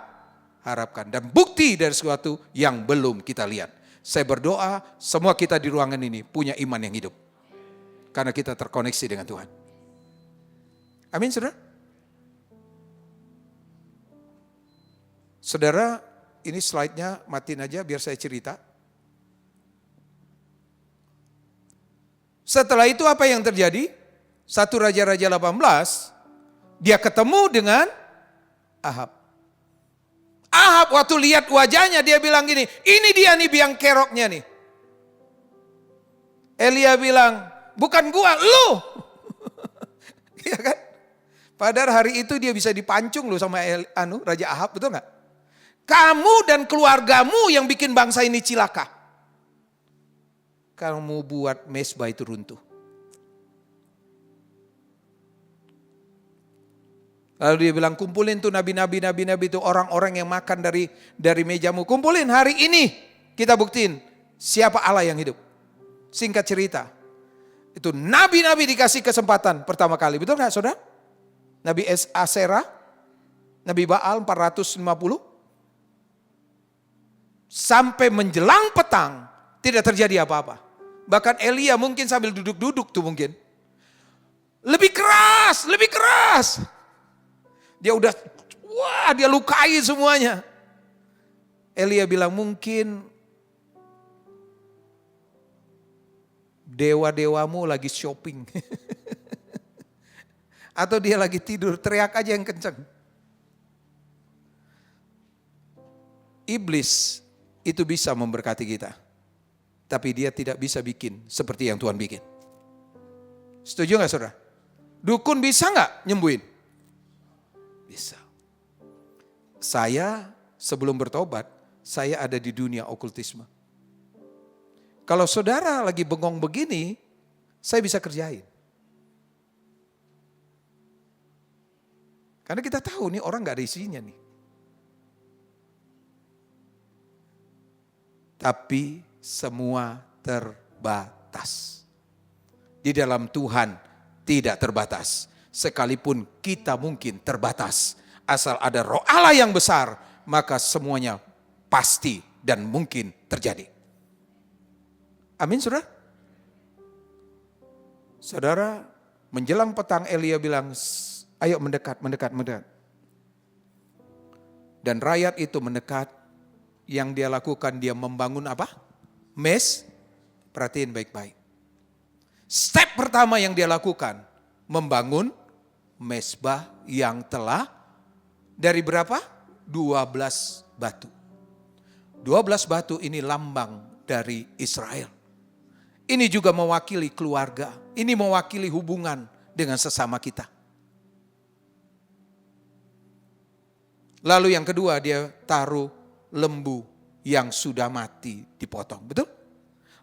harapkan. Dan bukti dari sesuatu yang belum kita lihat. Saya berdoa semua kita di ruangan ini punya iman yang hidup. Karena kita terkoneksi dengan Tuhan. Amin saudara? Saudara, ini slide-nya matiin aja biar saya cerita. Setelah itu apa yang terjadi? 1 Raja-Raja 18, dia ketemu dengan Ahab. Ahab waktu lihat wajahnya dia bilang gini, ini dia nih biang keroknya nih. Elia bilang, bukan gua, lu. Iya kan? Padahal hari itu dia bisa dipancung loh sama Raja Ahab, betul gak? Kamu dan keluargamu yang bikin bangsa ini cilaka. Kamu buat mesbah itu runtuh. Lalu dia bilang, kumpulin tuh nabi-nabi itu, orang-orang yang makan dari mejamu. Kumpulin hari ini, kita buktiin siapa Allah yang hidup. Singkat cerita, itu nabi-nabi dikasih kesempatan pertama kali. Betul gak saudara? Nabi Asera, Nabi Baal 450. Sampai menjelang petang, tidak terjadi apa-apa. Bahkan Elia mungkin sambil duduk-duduk tuh mungkin. Lebih keras. Dia udah, dia lukai semuanya. Elia bilang mungkin dewa-dewamu lagi shopping. Atau dia lagi tidur, teriak aja yang kenceng. Iblis itu bisa memberkati kita. Tapi dia tidak bisa bikin seperti yang Tuhan bikin. Setuju gak saudara? Dukun bisa gak nyembuhin? Bisa. Saya sebelum bertobat, saya ada di dunia okultisme. Kalau saudara lagi bengong begini, saya bisa kerjain. Karena kita tahu nih orang gak ada isinya nih. Tapi semua terbatas. Di dalam Tuhan tidak terbatas. Sekalipun kita mungkin terbatas. Asal ada Roh Allah yang besar, maka semuanya pasti dan mungkin terjadi. Amin saudara? Saudara, menjelang petang Elia bilang, ayo mendekat, mendekat, mendekat. Dan rakyat itu mendekat, yang dia lakukan dia membangun apa? Perhatiin baik-baik. Step pertama yang dia lakukan, membangun mezbah yang telah dari berapa? 12 batu. 12 batu ini lambang dari Israel. Ini juga mewakili keluarga. Ini mewakili hubungan dengan sesama kita. Lalu yang kedua dia taruh lembu yang sudah mati dipotong. Betul?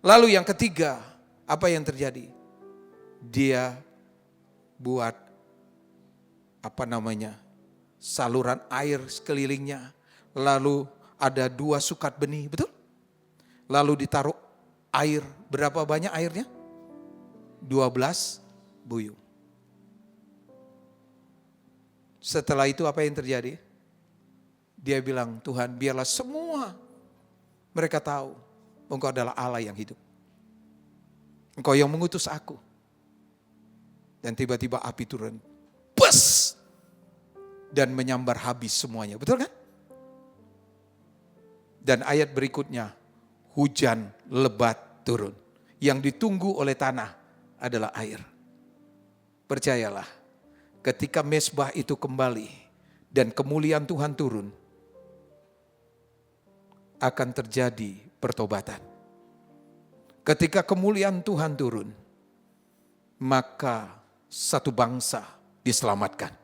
Lalu yang ketiga apa yang terjadi? Dia buat saluran air sekelilingnya. Lalu ada 2 sukat benih. Betul? Lalu ditaruh air, berapa banyak airnya? 12 buyung. Setelah itu apa yang terjadi? Dia bilang, Tuhan biarlah semua mereka tahu Engkau adalah Allah yang hidup. Engkau yang mengutus aku. Dan tiba-tiba api turun. Bus! Dan menyambar habis semuanya. Betul kan? Dan ayat berikutnya, hujan lebat turun. Yang ditunggu oleh tanah adalah air. Percayalah, ketika mezbah itu kembali dan kemuliaan Tuhan turun, akan terjadi pertobatan. Ketika kemuliaan Tuhan turun, maka satu bangsa diselamatkan.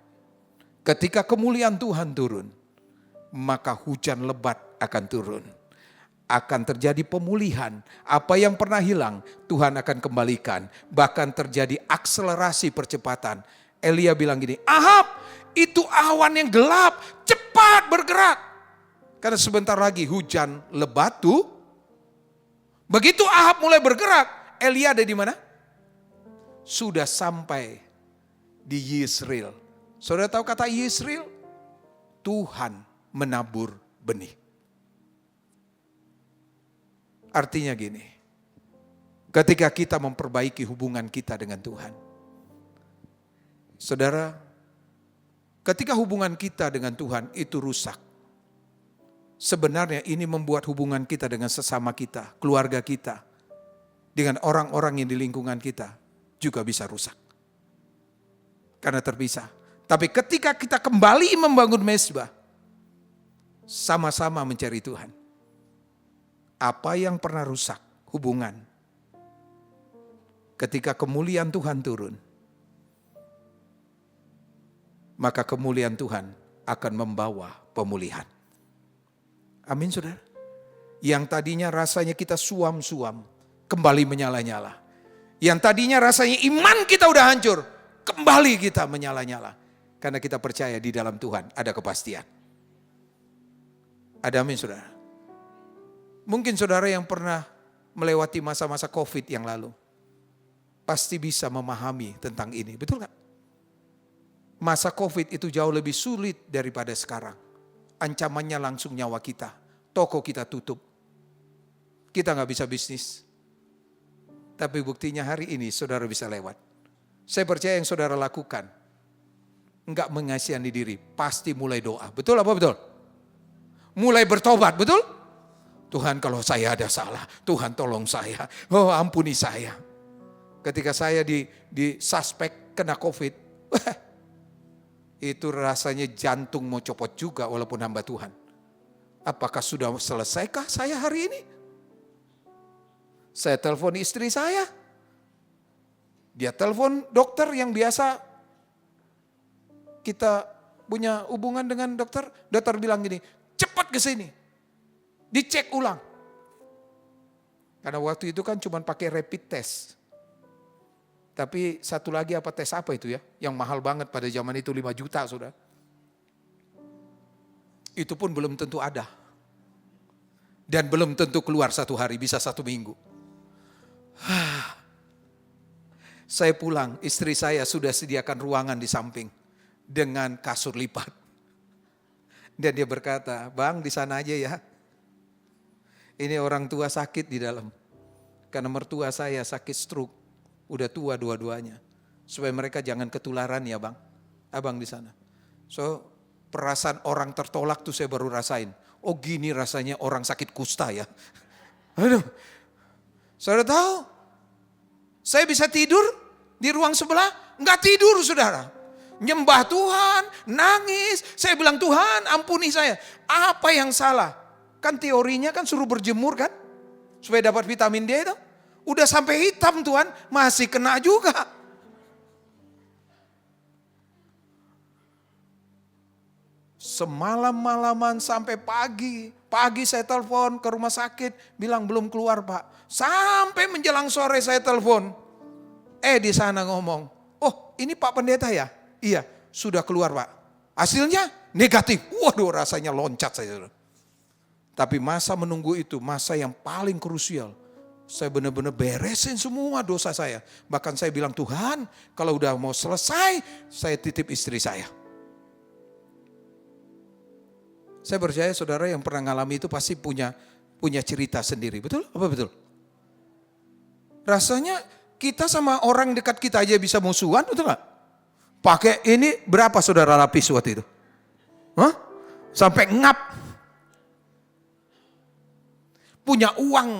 Ketika kemuliaan Tuhan turun, maka hujan lebat akan turun. Akan terjadi pemulihan. Apa yang pernah hilang, Tuhan akan kembalikan. Bahkan terjadi akselerasi percepatan. Elia bilang gini, Ahab, itu awan yang gelap, cepat bergerak. Karena sebentar lagi hujan lebat tuh. Begitu Ahab mulai bergerak, Elia ada di mana? Sudah sampai di Yisrael. Saudara tahu kata Yisrael? Tuhan menabur benih. Artinya gini, ketika kita memperbaiki hubungan kita dengan Tuhan. Saudara, ketika hubungan kita dengan Tuhan itu rusak. Sebenarnya ini membuat hubungan kita dengan sesama kita, keluarga kita, dengan orang-orang yang di lingkungan kita juga bisa rusak. Karena terpisah. Tapi ketika kita kembali membangun mezbah, sama-sama mencari Tuhan. Apa yang pernah rusak hubungan, ketika kemuliaan Tuhan turun, maka kemuliaan Tuhan akan membawa pemulihan. Amin saudara. Yang tadinya rasanya kita suam-suam, kembali menyala-nyala. Yang tadinya rasanya iman kita udah hancur, kembali kita menyala-nyala. Karena kita percaya di dalam Tuhan ada kepastian. Ada amin saudara. Mungkin saudara yang pernah melewati masa-masa COVID yang lalu, pasti bisa memahami tentang ini, betul gak? Masa COVID itu jauh lebih sulit daripada sekarang. Ancamannya langsung nyawa kita, toko kita tutup, kita gak bisa bisnis. Tapi buktinya hari ini saudara bisa lewat. Saya percaya yang saudara lakukan, enggak mengasihani diri, pasti mulai doa, betul apa betul? Mulai bertobat, betul? Tuhan kalau saya ada salah, Tuhan tolong saya, oh ampuni saya. Ketika saya di suspek kena COVID, itu rasanya jantung mau copot juga walaupun hamba Tuhan. Apakah sudah selesaikah saya hari ini? Saya telepon istri saya, dia telepon dokter yang biasa kita punya hubungan dengan dokter. Dokter bilang gini, cepat ke sini. Dicek ulang. Karena waktu itu kan cuma pakai rapid test. Tapi satu lagi apa tes apa itu ya? Yang mahal banget pada zaman itu 5 juta sudah. Itu pun belum tentu ada. Dan belum tentu keluar 1 hari, bisa 1 minggu. Saya pulang, istri saya sudah sediakan ruangan di samping. Dengan kasur lipat. Dan dia berkata, Bang di sana aja ya. Ini orang tua sakit di dalam. Karena mertua saya sakit stroke, udah tua dua-duanya. Supaya mereka jangan ketularan ya bang, abang di sana. So perasaan orang tertolak tuh saya baru rasain. Oh gini rasanya orang sakit kusta ya. Aduh, saudara tahu, saya bisa tidur di ruang sebelah, nggak tidur saudara. Nyembah Tuhan, nangis. Saya bilang Tuhan ampuni saya. Apa yang salah? Kan teorinya kan suruh berjemur kan? Supaya dapat vitamin D itu. Udah sampai hitam Tuhan, masih kena juga. Semalam-malaman sampai pagi. Pagi saya telepon ke rumah sakit, bilang belum keluar Pak. Sampai menjelang sore saya telepon. Di sana ngomong, oh ini Pak Pendeta ya? Iya, sudah keluar Pak. Hasilnya negatif. Waduh rasanya loncat saya. Tapi masa menunggu itu, masa yang paling krusial. Saya benar-benar beresin semua dosa saya. Bahkan saya bilang, Tuhan kalau udah mau selesai, saya titip istri saya. Saya percaya saudara yang pernah ngalami itu pasti punya cerita sendiri. Betul? Apa betul? Rasanya kita sama orang dekat kita aja bisa musuhan, betul gak? Pakai ini berapa saudara lapis waktu itu? Hah? Sampai ngap. Punya uang,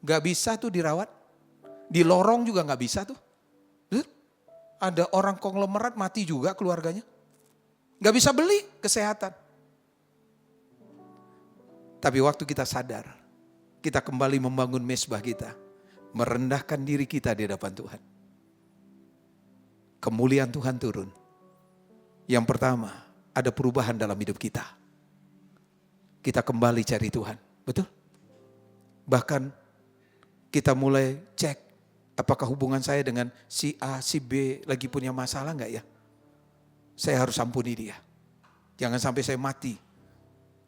gak bisa tuh dirawat. Di lorong juga gak bisa tuh. Ada orang konglomerat mati juga keluarganya. Gak bisa beli kesehatan. Tapi waktu kita sadar, kita kembali membangun mezbah kita. Merendahkan diri kita di hadapan Tuhan. Kemuliaan Tuhan turun. Yang pertama, ada perubahan dalam hidup kita. Kita kembali cari Tuhan. Betul? Bahkan kita mulai cek apakah hubungan saya dengan si A, si B lagi punya masalah enggak ya? Saya harus ampuni dia. Jangan sampai saya mati,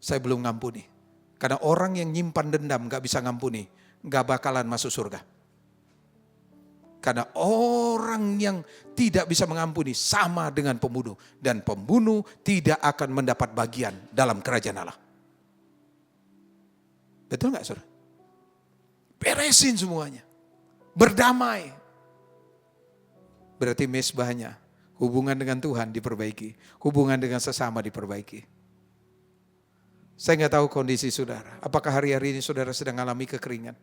saya belum ngampuni. Karena orang yang nyimpan dendam enggak bisa ngampuni, enggak bakalan masuk surga. Karena orang yang tidak bisa mengampuni sama dengan pembunuh. Dan pembunuh tidak akan mendapat bagian dalam kerajaan Allah. Betul enggak saudara? Beresin semuanya. Berdamai. Berarti mezbahnya, hubungan dengan Tuhan diperbaiki. Hubungan dengan sesama diperbaiki. Saya nggak tahu kondisi saudara. Apakah hari-hari ini saudara sedang mengalami kekeringan?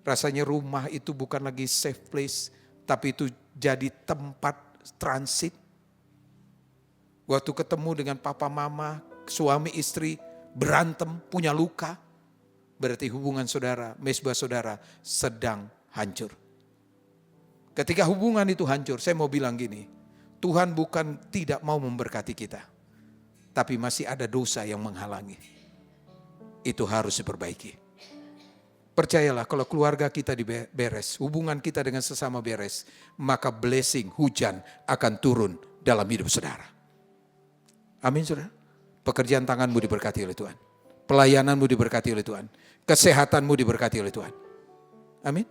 Rasanya rumah itu bukan lagi safe place. Tapi itu jadi tempat transit. Waktu ketemu dengan papa mama, suami istri, berantem, punya luka. Berarti hubungan saudara, mezbah saudara sedang hancur. Ketika hubungan itu hancur, saya mau bilang gini. Tuhan bukan tidak mau memberkati kita. Tapi masih ada dosa yang menghalangi. Itu harus diperbaiki. Percayalah kalau keluarga kita beres, hubungan kita dengan sesama beres. Maka blessing, hujan akan turun dalam hidup saudara. Amin saudara. Pekerjaan tanganmu diberkati oleh Tuhan. Pelayananmu diberkati oleh Tuhan. Kesehatanmu diberkati oleh Tuhan. Amin.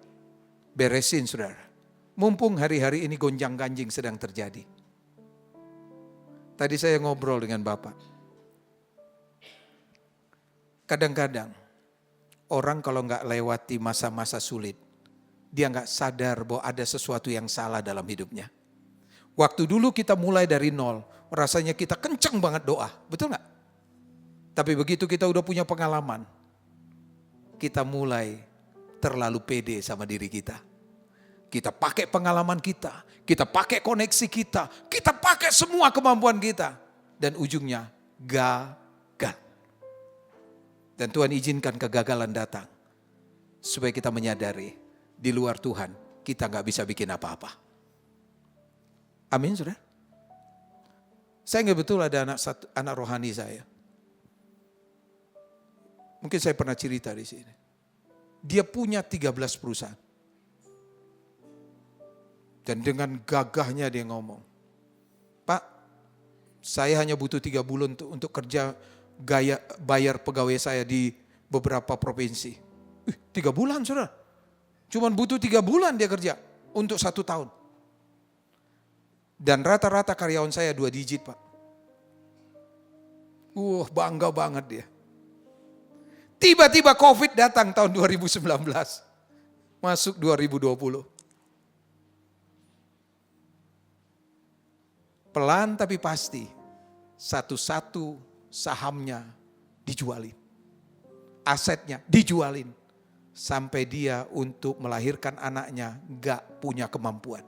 Beresin saudara. Mumpung hari-hari ini gonjang-ganjing sedang terjadi. Tadi saya ngobrol dengan Bapak. Kadang-kadang orang kalau nggak lewati masa-masa sulit, dia nggak sadar bahwa ada sesuatu yang salah dalam hidupnya. Waktu dulu kita mulai dari nol, rasanya kita kenceng banget doa. Betul nggak? Tapi begitu kita udah punya pengalaman, kita mulai terlalu pede sama diri kita. Kita pakai pengalaman kita pakai koneksi kita pakai semua kemampuan kita. Dan ujungnya gagal. Dan Tuhan izinkan kegagalan datang. Supaya kita menyadari, di luar Tuhan kita gak bisa bikin apa-apa. Amin saudara. Saya ingat betul ada anak rohani saya. Mungkin saya pernah cerita di sini. Dia punya 13 perusahaan. Dan dengan gagahnya dia ngomong, Pak, saya hanya butuh 3 bulan untuk kerja bayar pegawai saya di beberapa provinsi. 3 bulan saudara. Cuman butuh 3 bulan dia kerja untuk 1 tahun. Dan rata-rata karyawan saya 2 digit Pak. Bangga banget dia. Tiba-tiba COVID datang tahun 2019. masuk 2020. Pelan tapi pasti, satu-satu sahamnya dijualin. Asetnya dijualin. Sampai dia untuk melahirkan anaknya gak punya kemampuan.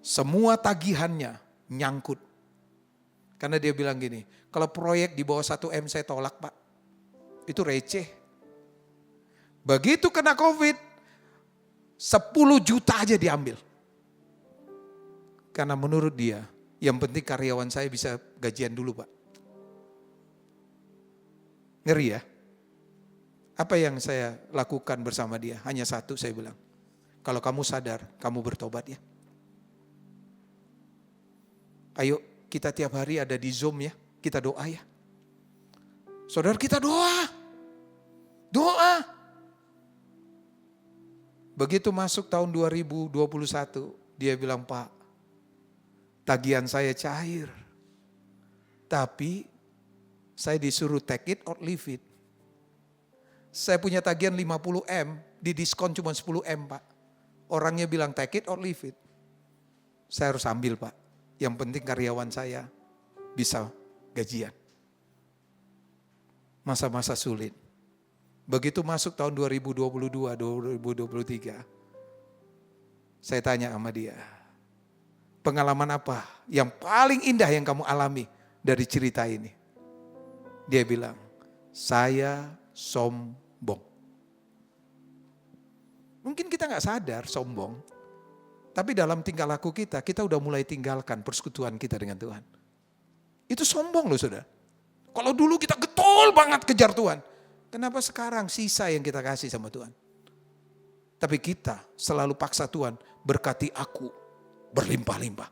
Semua tagihannya nyangkut. Karena dia bilang gini, kalau proyek di bawah 1 M saya tolak Pak. Itu receh. Begitu kena COVID, 10 juta aja diambil. Karena menurut dia, yang penting karyawan saya bisa gajian dulu Pak. Ngeri ya? Apa yang saya lakukan bersama dia? Hanya satu saya bilang. Kalau kamu sadar, kamu bertobat ya. Ayo kita tiap hari ada di Zoom ya. Kita doa ya. Saudara kita doa. Doa. Begitu masuk tahun 2021, dia bilang, Pak, tagihan saya cair. Tapi saya disuruh take it or leave it. Saya punya tagihan 50 M, di diskon cuma 10 M Pak. Orangnya bilang take it or leave it. Saya harus ambil Pak. Yang penting karyawan saya bisa gajian. Masa-masa sulit. Begitu masuk tahun 2022, 2023. Saya tanya sama dia. Pengalaman apa yang paling indah yang kamu alami dari cerita ini? Dia bilang, saya sombong. Mungkin kita gak sadar sombong. Tapi dalam tingkah laku kita udah mulai tinggalkan persekutuan kita dengan Tuhan. Itu sombong loh saudara. Kalau dulu kita getol banget kejar Tuhan. Kenapa sekarang sisa yang kita kasih sama Tuhan? Tapi kita selalu paksa Tuhan, berkati aku berlimpah-limpah.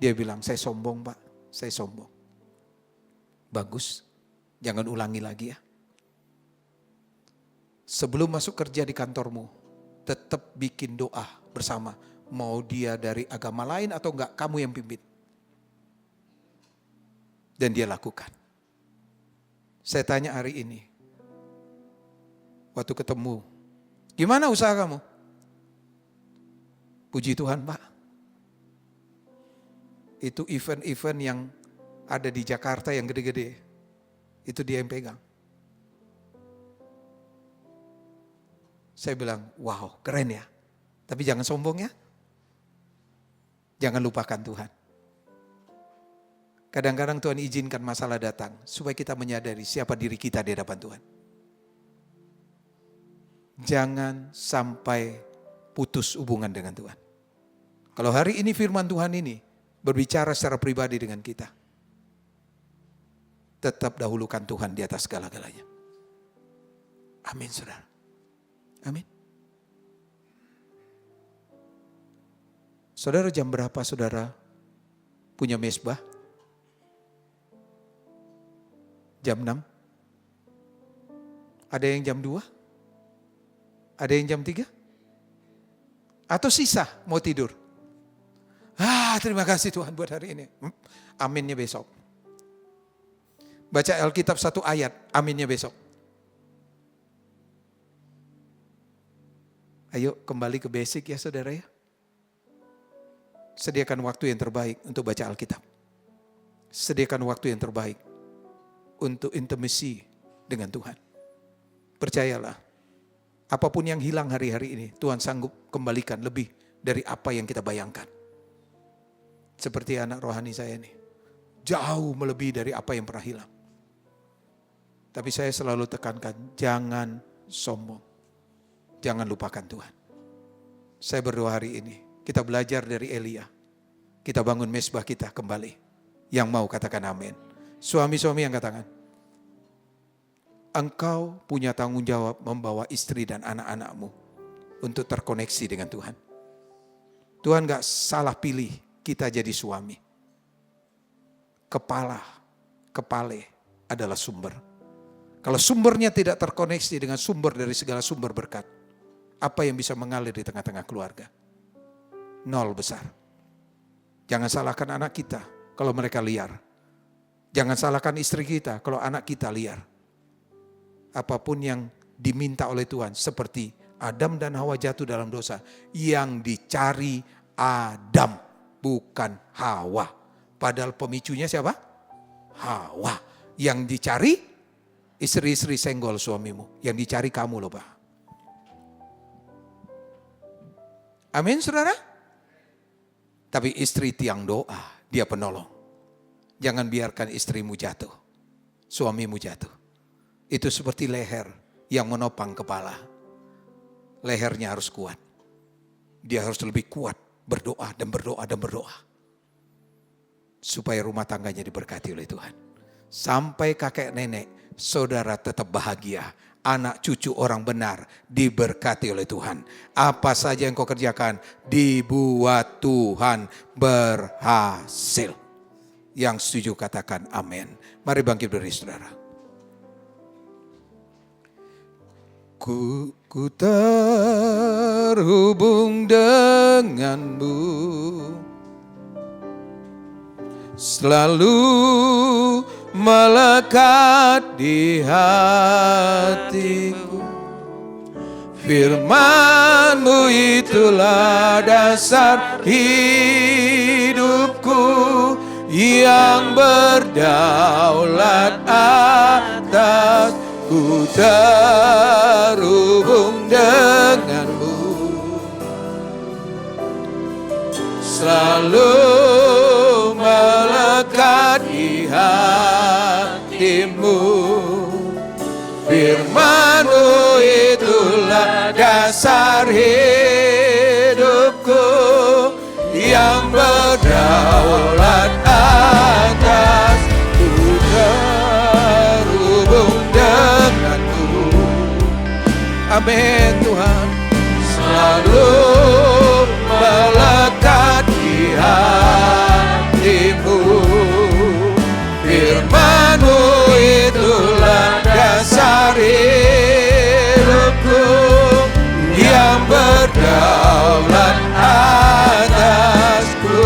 Dia bilang, saya sombong Pak, saya sombong. Bagus, jangan ulangi lagi ya. Sebelum masuk kerja di kantormu, tetap bikin doa bersama. Mau dia dari agama lain atau enggak, kamu yang pimpin. Dan dia lakukan. Saya tanya hari ini, waktu ketemu, gimana usaha kamu? Puji Tuhan Pak. Itu event-event yang ada di Jakarta yang gede-gede. Itu dia yang pegang. Saya bilang, wow keren ya. Tapi jangan sombong ya. Jangan lupakan Tuhan. Kadang-kadang Tuhan izinkan masalah datang supaya kita menyadari siapa diri kita di hadapan Tuhan. Jangan sampai putus hubungan dengan Tuhan. Kalau hari ini firman Tuhan ini berbicara secara pribadi dengan kita, tetap dahulukan Tuhan di atas segala-galanya. Amin saudara. Amin. Saudara, jam berapa saudara punya mezbah? Jam 6? Ada yang jam 2? Ada yang jam 3? Atau sisa mau tidur? Terima kasih Tuhan buat hari ini. Aminnya besok. Baca Alkitab 1 ayat, aminnya besok. Ayo kembali ke basic ya saudara ya. Sediakan waktu yang terbaik untuk baca Alkitab. Sediakan waktu yang terbaik untuk intimasi dengan Tuhan. Percayalah, apapun yang hilang hari-hari ini, Tuhan sanggup kembalikan lebih dari apa yang kita bayangkan. Seperti anak rohani saya nih, jauh melebihi dari apa yang pernah hilang. Tapi saya selalu tekankan, jangan sombong. Jangan lupakan Tuhan. Saya berdoa hari ini, kita belajar dari Elia. Kita bangun mezbah kita kembali. Yang mau katakan amin. Suami-suami yang katakan, engkau punya tanggung jawab membawa istri dan anak-anakmu untuk terkoneksi dengan Tuhan. Tuhan gak salah pilih kita jadi suami. Kepale adalah sumber. Kalau sumbernya tidak terkoneksi dengan sumber dari segala sumber berkat, apa yang bisa mengalir di tengah-tengah keluarga? Nol besar. Jangan salahkan anak kita kalau mereka liar. Jangan salahkan istri kita kalau anak kita liar. apapun yang diminta oleh Tuhan. Seperti Adam dan Hawa jatuh dalam dosa. Yang dicari Adam, bukan Hawa. Padahal pemicunya siapa? Hawa. Yang dicari istri-istri senggol suamimu. Yang dicari kamu loh Pak. Amin saudara? Tapi istri tiang doa, dia penolong. Jangan biarkan istrimu jatuh, suamimu jatuh. Itu seperti leher yang menopang kepala. Lehernya harus kuat. Dia harus lebih kuat berdoa dan berdoa dan berdoa. Supaya rumah tangganya diberkati oleh Tuhan. Sampai kakek nenek, saudara tetap bahagia. Anak cucu orang benar diberkati oleh Tuhan. Apa saja yang kau kerjakan dibuat Tuhan berhasil. Yang setuju katakan amin. Mari bangkit berdiri saudara. Ku terhubung denganmu, selalu melekat di hatiku. Firman-Mu itulah dasar hidupku, yang berdaulat atas. Ku terhubung denganmu, selalu melekat di hatimu. Firman-Mu itulah dasar hidupku, yang berdaulat atas. Ku terhubung denganmu. Amin Tuhan. Selalu melekat di hatimu. Firman-Mu itulah dasar hidupku, yang berdaulat atasku.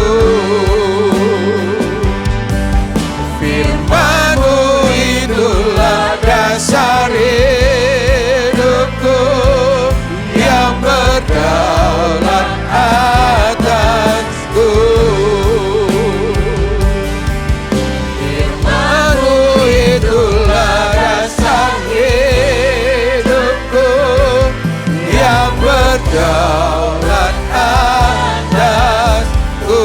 Firman-Mu itulah dasar hidupku, yang berdaulat atasku. Firman-Mu itulah dasar hidupku, yang berdaulat atasku.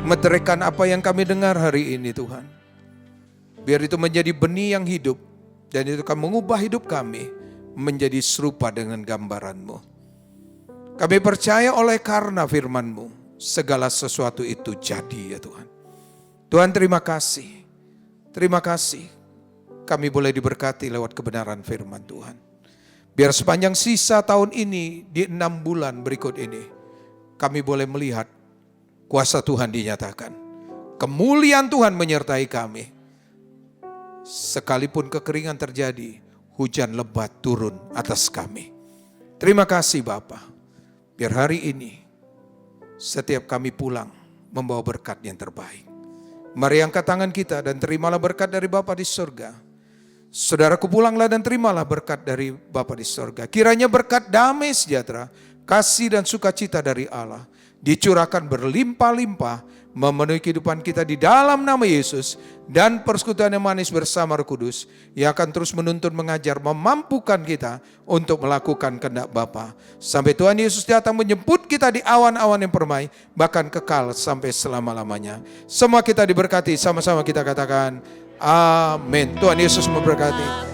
Meteraikan apa yang kami dengar hari ini Tuhan. Biar itu menjadi benih yang hidup. Dan itu akan mengubah hidup kami menjadi serupa dengan gambaran-Mu. Kami percaya oleh karena firman-Mu, segala sesuatu itu jadi ya Tuhan. Tuhan terima kasih. Terima kasih. Kami boleh diberkati lewat kebenaran firman Tuhan. Biar sepanjang sisa tahun ini, di 6 bulan berikut ini, kami boleh melihat kuasa Tuhan dinyatakan. Kemuliaan Tuhan menyertai kami. Sekalipun kekeringan terjadi, hujan lebat turun atas kami. Terima kasih Bapa. Biar hari ini, setiap kami pulang, membawa berkat yang terbaik. Mari angkat tangan kita dan terimalah berkat dari Bapa di surga. Saudaraku pulanglah dan terimalah berkat dari Bapa di surga. Kiranya berkat damai sejahtera, kasih dan sukacita dari Allah dicurahkan berlimpah-limpah memenuhi kehidupan kita di dalam nama Yesus, dan persekutuan yang manis bersama Roh Kudus yang akan terus menuntun, mengajar, memampukan kita untuk melakukan kehendak Bapa sampai Tuhan Yesus datang menjemput kita di awan-awan yang permai, bahkan kekal sampai selama-lamanya. Semua kita diberkati, sama-sama kita katakan amin. Tuhan Yesus memberkati.